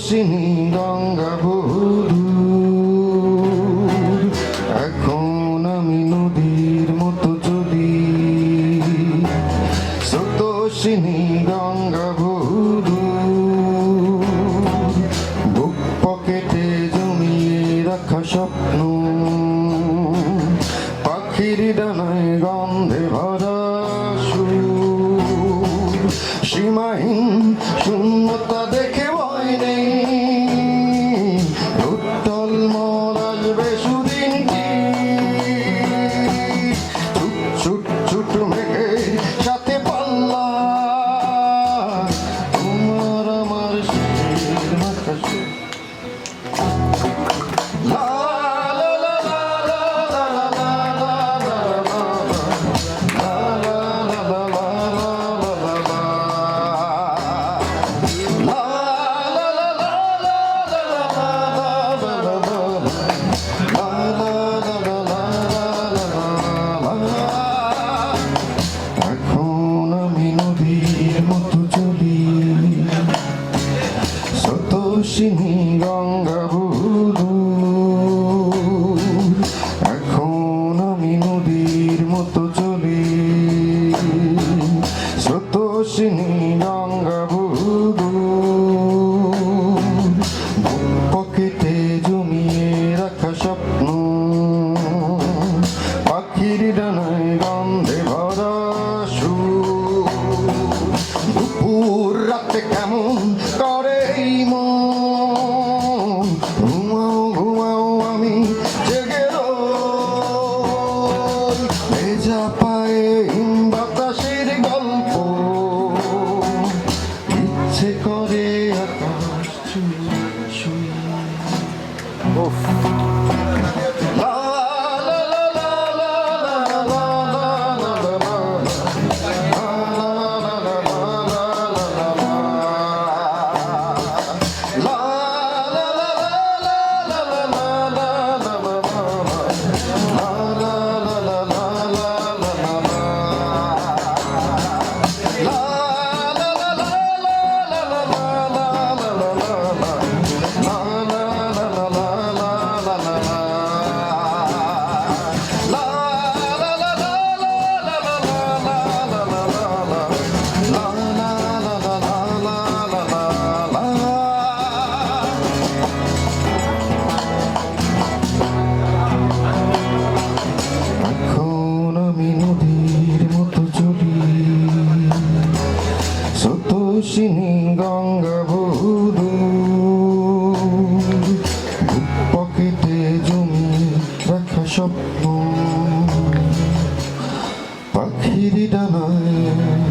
স্রোতস্বিনী গঙ্গা বধূ, এখন আমি নদীর মতো চলি। স্রোতস্বিনী গঙ্গা বধূ, বুক পকেটে জমিয়ে রাখা স্বপ্ন, পাখির ডানায় গন্ধে ভরা সুর। সীমাহীন শূন্যতা দেখে ভয় নেই, উত্তল মন আসবে সুদিন কি। ছুট ছুট মেঘের সাথে পাল্লা, তোমার আমার শীতের আকাশে। এখন আমি নদীর মতো চলি, স্রোতস্বিনী গঙ্গা বধূ। এখন আমি নদীর মতো চলি, স্রোতস্বিনী গঙ্গা বধূ। পকেটে জমিয়ে রাখা স্বপ্ন, পাখির ডানায় গন্ধে ভরা সুর। দুপুর রাতে কেমন করে এই মন, ঘুমাও ঘুমাও আমি জেগে রই। ভেজা পায়ে হিম বাতাসের গল্প, ইচ্ছে করে আকাশ ছুঁয়ে ছুঁয়ে। এখন আমি নদীর মতো চলি, স্রোতস্বিনী গঙ্গা বধূ। বুক পকেটে জমিয়ে রাখা স্বপ্ন, পাখির ডানায়